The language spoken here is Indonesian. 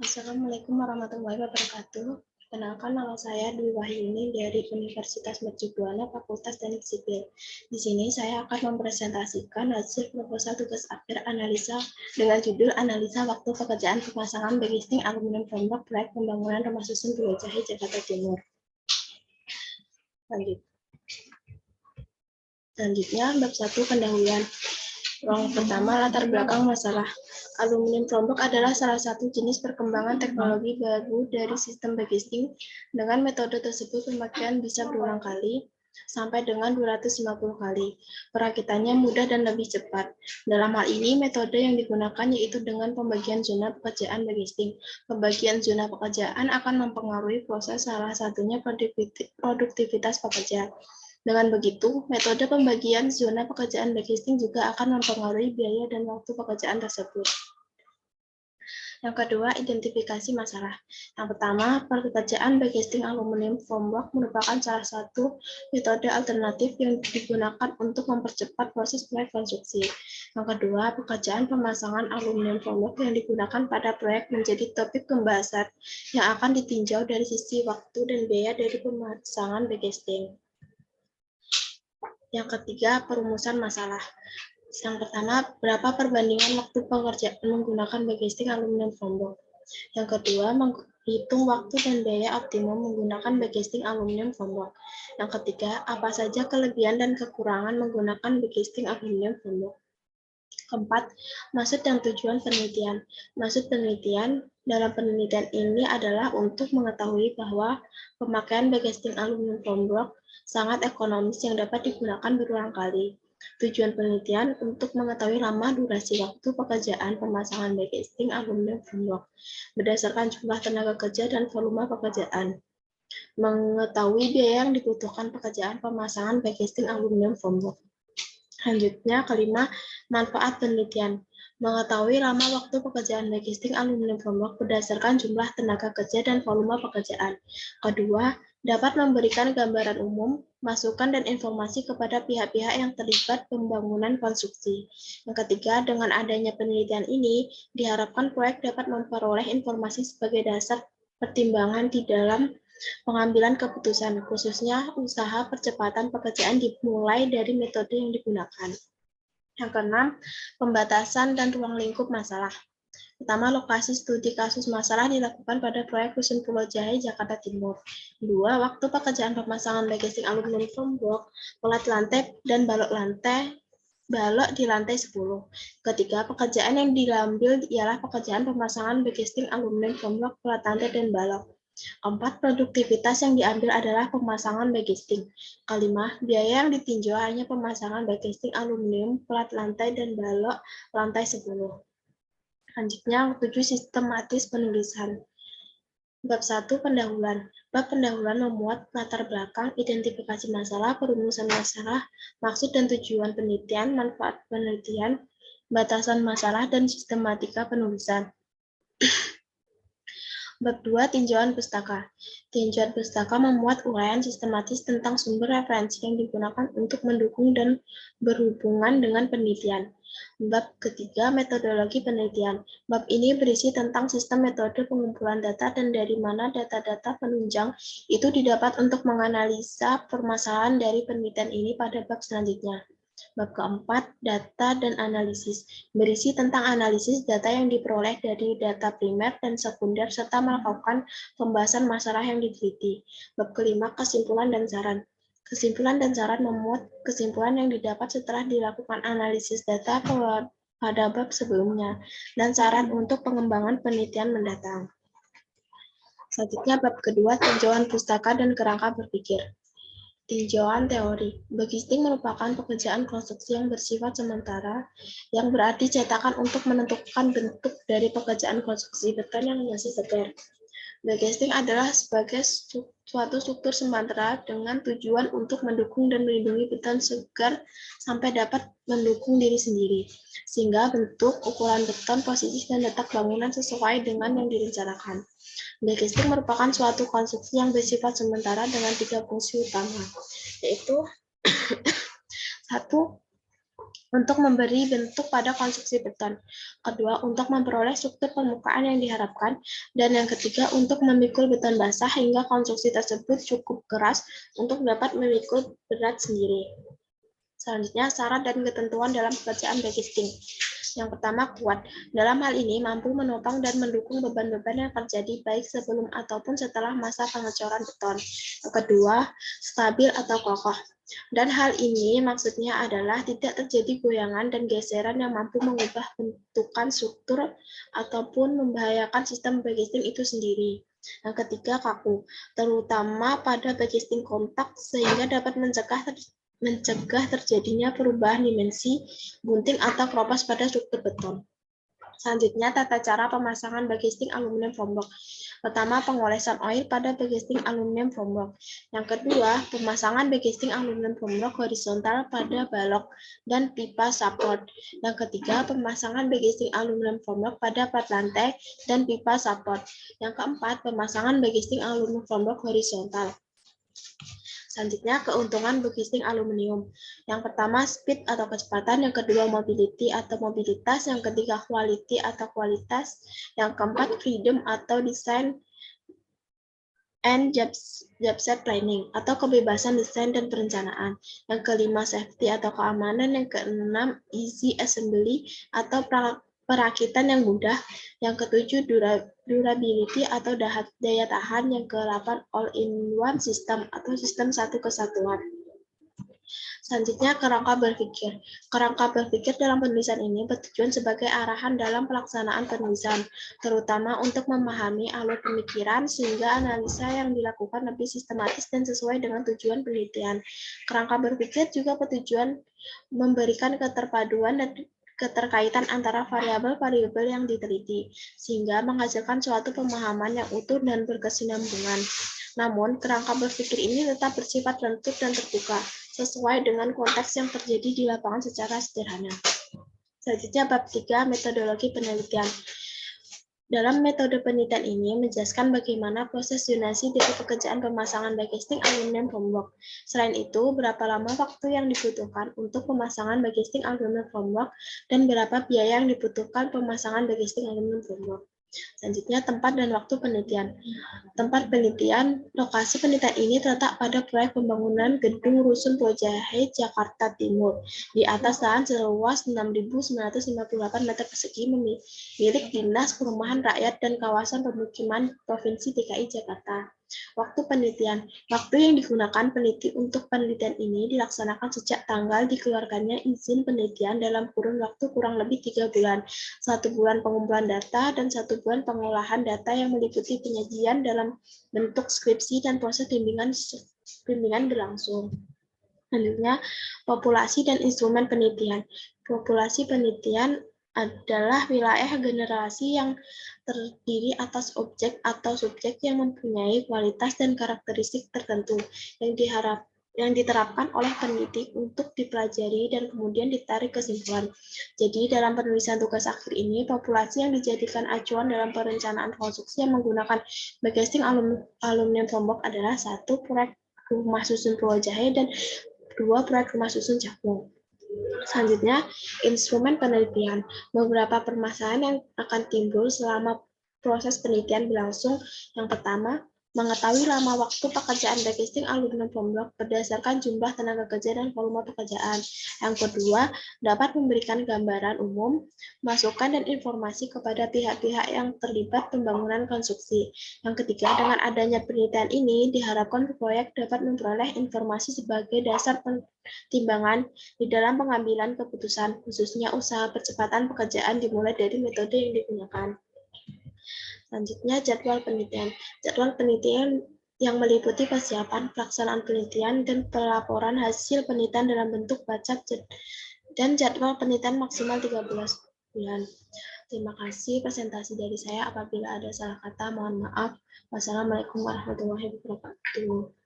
Assalamualaikum warahmatullahi wabarakatuh. Perkenalkan, nama saya Dwi Wahyuni dari Universitas Mercubuana Fakultas Teknik Sipil. Di sini saya akan mempresentasikan hasil proposal tugas akhir analisa dengan judul Analisa Waktu Pekerjaan Pemasangan Bagisting Aluminium Framework Proyek Pembangunan Rumah Susun Pulau Jahe, Jakarta Timur. Selanjutnya, bab 1 pendahuluan. Ruang pertama, latar belakang masalah. Aluminium Framework adalah salah satu jenis perkembangan teknologi baru dari sistem bagisting. Dengan metode tersebut, pemakaian bisa berulang kali sampai dengan 250 kali. Perakitannya mudah dan lebih cepat. Dalam hal ini, metode yang digunakan yaitu dengan pembagian zona pekerjaan bagisting. Pembagian zona pekerjaan akan mempengaruhi proses, salah satunya produktivitas pekerja. Dengan begitu, metode pembagian zona pekerjaan bagisting juga akan mempengaruhi biaya dan waktu pekerjaan tersebut. Yang kedua, identifikasi masalah. Yang pertama, pekerjaan bagisting aluminium formwork merupakan salah satu metode alternatif yang digunakan untuk mempercepat proses proyek konstruksi. Yang kedua, pekerjaan pemasangan aluminium formwork yang digunakan pada proyek menjadi topik pembahasan yang akan ditinjau dari sisi waktu dan biaya dari pemasangan bagisting. Yang ketiga, perumusan masalah. Yang pertama, berapa perbandingan waktu pekerjaan menggunakan bagisting aluminium formwork. Yang kedua, menghitung waktu dan biaya optimum menggunakan bagisting aluminium formwork. Yang ketiga, apa saja kelebihan dan kekurangan menggunakan bagisting aluminium formwork. Keempat, maksud dan tujuan penelitian. Maksud penelitian dalam penelitian ini adalah untuk mengetahui bahwa pemakaian bagisting aluminium formwork sangat ekonomis yang dapat digunakan berulang kali. Tujuan penelitian untuk mengetahui lama durasi waktu pekerjaan pemasangan bagisting aluminium formwork berdasarkan jumlah tenaga kerja dan volume pekerjaan. Mengetahui biaya yang dibutuhkan pekerjaan pemasangan bagisting aluminium formwork. Selanjutnya, kelima, manfaat penelitian. Mengetahui lama waktu pekerjaan bagisting aluminium formwork berdasarkan jumlah tenaga kerja dan volume pekerjaan. Kedua, dapat memberikan gambaran umum, masukan dan informasi kepada pihak-pihak yang terlibat pembangunan konstruksi. Yang ketiga, dengan adanya penelitian ini, diharapkan proyek dapat memperoleh informasi sebagai dasar pertimbangan di dalam pengambilan keputusan, khususnya usaha percepatan pekerjaan dimulai dari metode yang digunakan. Yang keenam, pembatasan dan ruang lingkup masalah. Pertama, lokasi studi kasus masalah dilakukan pada proyek Rusun Pulau Jahe, Jakarta Timur. Dua, waktu pekerjaan pemasangan bagisting aluminium formwork, pelat lantai dan balok di lantai 10. Ketiga, pekerjaan yang diambil ialah pekerjaan pemasangan bagisting aluminium formwork, pelat lantai dan balok. Keempat, produktivitas yang diambil adalah pemasangan bagisting. Kelima, biaya yang ditinjau hanya pemasangan bagisting aluminium, pelat lantai, dan balok lantai 10. Selanjutnya, 7, sistematis penulisan. Bab 1, pendahuluan. Bab pendahuluan memuat latar belakang, identifikasi masalah, perumusan masalah, maksud dan tujuan penelitian, manfaat penelitian, batasan masalah, dan sistematika penulisan. Bab 2, tinjauan pustaka. Tinjauan pustaka memuat uraian sistematis tentang sumber referensi yang digunakan untuk mendukung dan berhubungan dengan penelitian. Bab ketiga, metodologi penelitian. Bab ini berisi tentang sistem metode pengumpulan data dan dari mana data-data penunjang itu didapat untuk menganalisa permasalahan dari penelitian ini pada bab selanjutnya. Bab keempat, data dan analisis, berisi tentang analisis data yang diperoleh dari data primer dan sekunder serta melakukan pembahasan masalah yang diteliti. Bab kelima, kesimpulan dan saran. Kesimpulan dan saran memuat kesimpulan yang didapat setelah dilakukan analisis data pada bab sebelumnya, dan saran untuk pengembangan penelitian mendatang. Selanjutnya, bab kedua, tinjauan pustaka dan kerangka berpikir. Tinjauan teori. Bagisting merupakan pekerjaan konstruksi yang bersifat sementara, yang berarti cetakan untuk menentukan bentuk dari pekerjaan konstruksi beton yang masih segar. Bagisting adalah sebagai suatu struktur sementara dengan tujuan untuk mendukung dan melindungi beton segar sampai dapat mendukung diri sendiri, sehingga bentuk, ukuran beton, posisi, dan letak bangunan sesuai dengan yang direncanakan. Bagisting merupakan suatu konstruksi yang bersifat sementara dengan 3 fungsi utama, yaitu 1. untuk memberi bentuk pada konstruksi beton. Kedua, untuk memperoleh struktur permukaan yang diharapkan. Dan yang ketiga, untuk memikul beton basah hingga konstruksi tersebut cukup keras untuk dapat memikul berat sendiri. Selanjutnya, syarat dan ketentuan dalam pekerjaan backcasting. Yang pertama, kuat. Dalam hal ini, mampu menopang dan mendukung beban-beban yang terjadi baik sebelum ataupun setelah masa pengecoran beton. Yang kedua, stabil atau kokoh. Dan hal ini maksudnya adalah tidak terjadi goyangan dan geseran yang mampu mengubah bentukan struktur ataupun membahayakan sistem backcasting itu sendiri. Yang ketiga, kaku, terutama pada backcasting kontak sehingga dapat mencegah terjadinya perubahan dimensi, gunting atau keropos pada struktur beton. Selanjutnya, tata cara pemasangan backcasting aluminium formwork. Pertama, pengolesan oil pada backcasting aluminium formwork. Yang kedua, pemasangan backcasting aluminium formwork horizontal pada balok dan pipa support. Yang ketiga, pemasangan backcasting aluminium formwork pada plat lantai dan pipa support. Yang keempat, pemasangan backcasting aluminium formwork horizontal. Selanjutnya, keuntungan backcasting aluminium. Yang pertama, speed atau kecepatan. Yang kedua, mobility atau mobilitas. Yang ketiga, quality atau kualitas. Yang keempat, freedom atau design and job set planning atau kebebasan desain dan perencanaan. Yang kelima, safety atau keamanan. Yang keenam, easy assembly atau perakitan yang mudah. Yang ketujuh, durability atau daya tahan. Yang ke-8, all-in-one system atau sistem satu kesatuan. Selanjutnya, kerangka berpikir. Kerangka berpikir dalam penulisan ini bertujuan sebagai arahan dalam pelaksanaan penulisan, terutama untuk memahami alur pemikiran sehingga analisa yang dilakukan lebih sistematis dan sesuai dengan tujuan penelitian. Kerangka berpikir juga bertujuan memberikan keterpaduan dan keterkaitan antara variabel-variabel yang diteliti, sehingga menghasilkan suatu pemahaman yang utuh dan berkesinambungan. Namun, kerangka berpikir ini tetap bersifat lentur dan terbuka, sesuai dengan konteks yang terjadi di lapangan secara sederhana. Selanjutnya, bab 3, metodologi penelitian. Dalam metode penelitian ini menjelaskan bagaimana proses zonasi dari pekerjaan pemasangan backcasting aluminium formwork. Selain itu, berapa lama waktu yang dibutuhkan untuk pemasangan backcasting aluminium formwork dan berapa biaya yang dibutuhkan pemasangan backcasting aluminium formwork. Selanjutnya, tempat dan waktu penelitian. Tempat penelitian, lokasi penelitian ini terletak pada proyek pembangunan Gedung Rusun Pulau Jahe, Jakarta Timur, di atas lahan seluas 6.958 meter persegi milik Dinas Perumahan Rakyat dan Kawasan Pemukiman Provinsi DKI Jakarta. Waktu penelitian. Waktu yang digunakan peneliti untuk penelitian ini dilaksanakan sejak tanggal dikeluarkannya izin penelitian dalam kurun waktu kurang lebih 3 bulan. 1 bulan pengumpulan data dan 1 bulan pengolahan data yang meliputi penyajian dalam bentuk skripsi dan proses bimbingan berlangsung. Selanjutnya, populasi dan instrumen penelitian. Populasi penelitian adalah wilayah generasi yang terdiri atas objek atau subjek yang mempunyai kualitas dan karakteristik tertentu yang diterapkan oleh peneliti untuk dipelajari dan kemudian ditarik kesimpulan. Jadi dalam penulisan tugas akhir ini, populasi yang dijadikan acuan dalam perencanaan konstruksi yang menggunakan backcasting aluminium formwork adalah 1. Proyek rumah susun Pulau Jahe dan 2. Proyek rumah susun Cakung. Selanjutnya, instrumen penelitian. Beberapa permasalahan yang akan timbul selama proses penelitian berlangsung. Yang pertama, mengetahui lama waktu pekerjaan backcasting aluminium formwork berdasarkan jumlah tenaga kerja dan volume pekerjaan. Yang kedua, dapat memberikan gambaran umum, masukan dan informasi kepada pihak-pihak yang terlibat pembangunan konstruksi. Yang ketiga, dengan adanya penelitian ini, diharapkan proyek dapat memperoleh informasi sebagai dasar timbangan di dalam pengambilan keputusan, khususnya usaha percepatan pekerjaan dimulai dari metode yang digunakan. Selanjutnya, jadwal penelitian. Jadwal penelitian yang meliputi persiapan, pelaksanaan penelitian, dan pelaporan hasil penelitian dalam bentuk bacaan dan jadwal penelitian maksimal 13 bulan. Terima kasih presentasi dari saya. Apabila ada salah kata, mohon maaf. Wassalamualaikum warahmatullahi wabarakatuh.